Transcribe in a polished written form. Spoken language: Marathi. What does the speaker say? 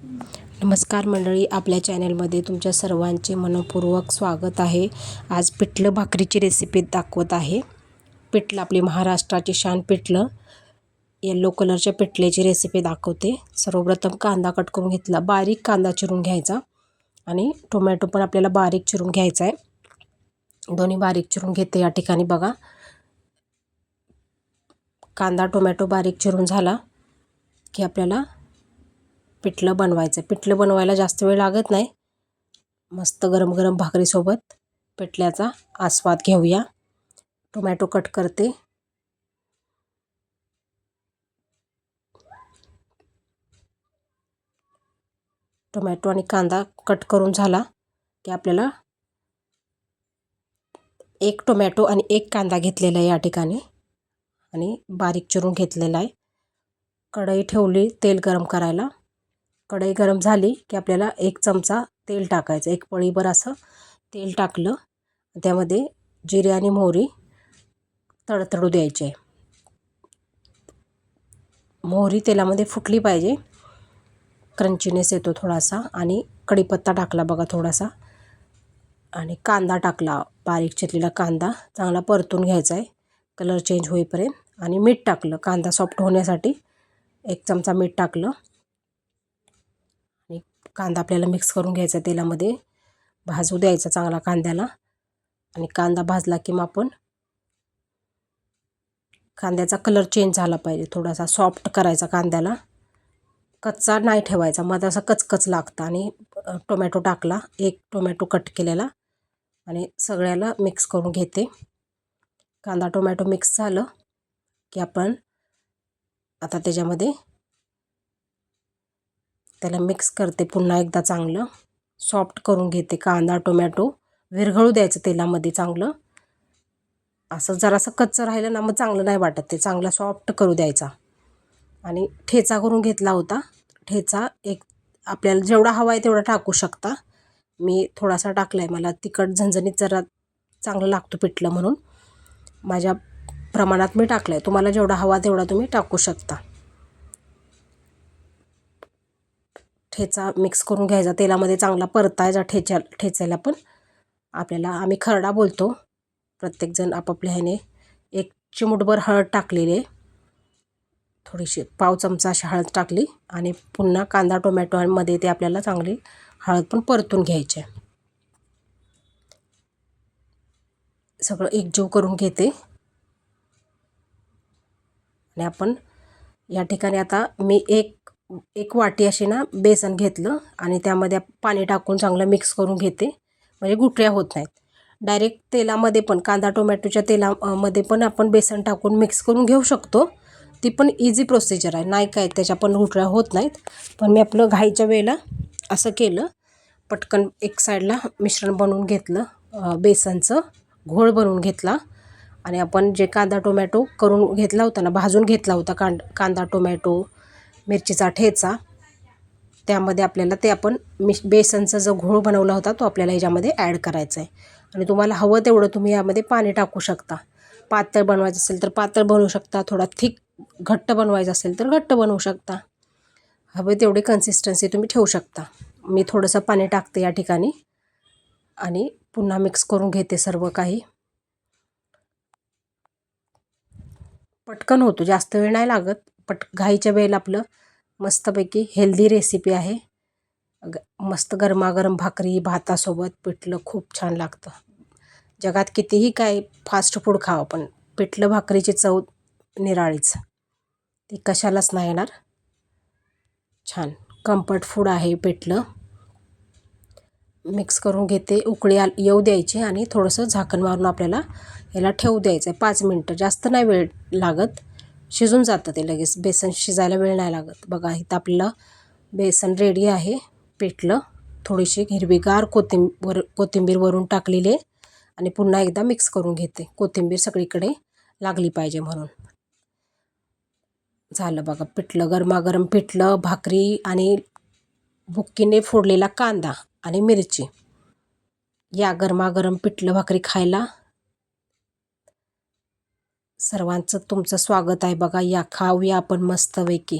नमस्कार मंडळी, आपल्या चॅनलमध्ये तुमच्या सर्वांचे मनपूर्वक स्वागत आहे। आज पिठलं भाकरीची रेसिपी दाखवत आहे। पिठलं आपली महाराष्ट्राची शान पिठलं, येलो कलरच्या पिठल्याची रेसिपी दाखवते। सर्वप्रथम कांदा कट करून घेतला, बारीक कांदा चिरून घ्यायचा आणि टोमॅटो पण आपल्याला बारीक चिरून घ्यायचा आहे। दोन्ही बारीक चिरून घेते या ठिकाणी बघा। कांदा टोमॅटो बारीक चिरून झाला की आपल्याला पिठलं बनवायचं। पिठलं बनवायला जास्त वेळ लागत नाही। मस्त गरम गरम भाकरीसोबत पिठल्याचा आस्वाद घेऊया। टोमॅटो कट करते। टोमॅटो आणि कांदा कट करून झाला की आपल्याला एक टोमॅटो आणि एक कांदा घेतलेला आहे या ठिकाणी आणि बारीक चिरून घेतलेला आहे। कढई ठेवली तेल गरम करायला। कढई गरम झाली की आपल्याला एक चमचा तेल टाकायचं। एक पळीभर असं तेल टाकलं, त्यामध्ये जिरे आणि मोहरी तडतडू द्यायचे। मोहरी तेलामध्ये फुटली पाहिजे, क्रंचीनेस येतो थोडासा। आणि कढीपत्ता टाकला बघा थोडासा, आणि कांदा टाकला, बारीक चिरलेला कांदा चांगला परतून घ्यायचा आहे कलर चेंज होईपर्यंत। आणि मीठ टाकलं कांदा सॉफ्ट होण्यासाठी, एक चमचा मीठ टाकलं आणि कांदा आपल्याला मिक्स करून घ्यायचा तेलामध्ये, भाजू द्यायचा चांगला कांद्याला। आणि कांदा भाजला की मग आपण कांद्याचा कलर चेंज झाला पाहिजे, थोडासा सॉफ्ट करायचा कांद्याला, कच्चा नाही ठेवायचा, मग असं कचकच लागतं। आणि टोमॅटो टाकला, एक टोमॅटो कट केलेला, आणि सगळ्याला मिक्स करून घेते। कांदा टोमॅटो मिक्स झालं की आपण आता त्याच्यामध्ये त्याला मिक्स करते पुन्हा एकदा, चांगलं सॉफ्ट करून घेते। कांदा टोमॅटो विरघळू द्यायचं तेलामध्ये चांगलं। असं जरासं कच्चं राहिलं ना मग चांगलं नाही वाटत, ते चांगला सॉफ्ट करू द्यायचा। आणि ठेचा करून घेतला होता, ठेचा एक आपल्याला जेवढा हवा आहे तेवढा टाकू शकता। मी थोडासा टाकला आहे, मला तिखट झणझणीत जरा चांगलं लागतं पिठलं म्हणून माझ्या प्रमाणात मी टाकलं आहे। तुम्हाला जेवढा हवा तेवढा तुम्ही टाकू शकता। ठेचा मिक्स करून घ्यायचा तेलामध्ये, चांगला परतायचा ठेचायला पण आपल्याला, आम्ही खरडा बोलतो प्रत्येकजण आपापल्या ह्याने। एक चिमूटभर हळद टाकलेली आहे, थोडीशी पाव चमचा अशी हळद टाकली। आणि पुन्हा कांदा टोमॅटोमध्ये ते आपल्याला चांगली हळद पण परतून घ्यायची आहे। सगळं एकजीव करून घेते। आणि आपण या ठिकाणी आता मी एक वाटी अशी ना बेसन घेतलं आणि त्यामध्ये पाणी टाकून चांगलं मिक्स करून घेते, म्हणजे गुठळ्या होत नाहीत। डायरेक्ट तेलामध्ये पण, कांदा टोमॅटोच्या तेलामध्ये पण आपण बेसन टाकून मिक्स करून घेऊ शकतो, ती पण इझी प्रोसिजर आहे, नाही काय त्याच्या पण गुठळ्या होत नाहीत। पण मी आपलं घाईच्या वेळेला असं केलं, पटकन एक साईडला मिश्रण बनवून घेतलं, बेसनचं घोळ बनवून घेतला। आणि आपण जे कांदा टोमॅटो करून घेतला होता ना, भाजून घेतला होता कांदा टोमॅटो मिरचीचा ठेचा, त्यामध्ये आपल्याला ते आपण बेसनचा जो घोळ बनवला होता तो आपल्याला ह्याच्यामध्ये ॲड करायचा आहे। आणि तुम्हाला हवं तेवढं तुम्ही यामध्ये पाणी टाकू शकता। पातळ बनवायचं असेल तर पातळ बनवू शकता, थोडा थिक घट्ट बनवायचं असेल तर घट्ट बनवू शकता, हवे तेवढी कन्सिस्टन्सी तुम्ही ठेवू शकता। मी थोडंसं पाणी टाकते या ठिकाणी आणि पुन्हा मिक्स करून घेते सर्व काही। पटकन होतो, जास्त वेळ नाही लागत। घाईच्या वेळेला आपलं मस्तपैकी हेल्दी रेसिपी आहे। मस्त गरमागरम भाकरी भातासोबत पिठलं खूप छान लागतं। जगात कितीही काय फास्ट फूड खावं, पण पिठलं भाकरीची चव निराळीच, ती कशालाच नाही येणार। छान कम्फर्ट फूड आहे पिठलं। मिक्स करून घेते, उकळी येऊ द्यायची आणि थोडंसं झाकण मारून आपल्याला याला ठेवू द्यायचं आहे 5 मिनटं, जास्त नाही वेळ लागत, शिजून जातं ते लगेच, बेसन शिजायला वेळ नाही लागत। बघा इथं आपलं बेसन रेडी आहे पिठलं। थोडीशी हिरवीगार कोथिंबीर वरून टाकलेली आहे आणि पुन्हा एकदा मिक्स करून घेते, कोथिंबीर सगळीकडे लागली पाहिजे म्हणून। झालं बघा पिठलं, गरमागरम पिठलं भाकरी आणि बुक्कीने फोडलेला कांदा आणि मिरची, या गरमागरम पिठलं भाकरी खायला। सर्वांचं तुमचं स्वागत आहे बघा, या खाऊया आपण मस्तपैकी।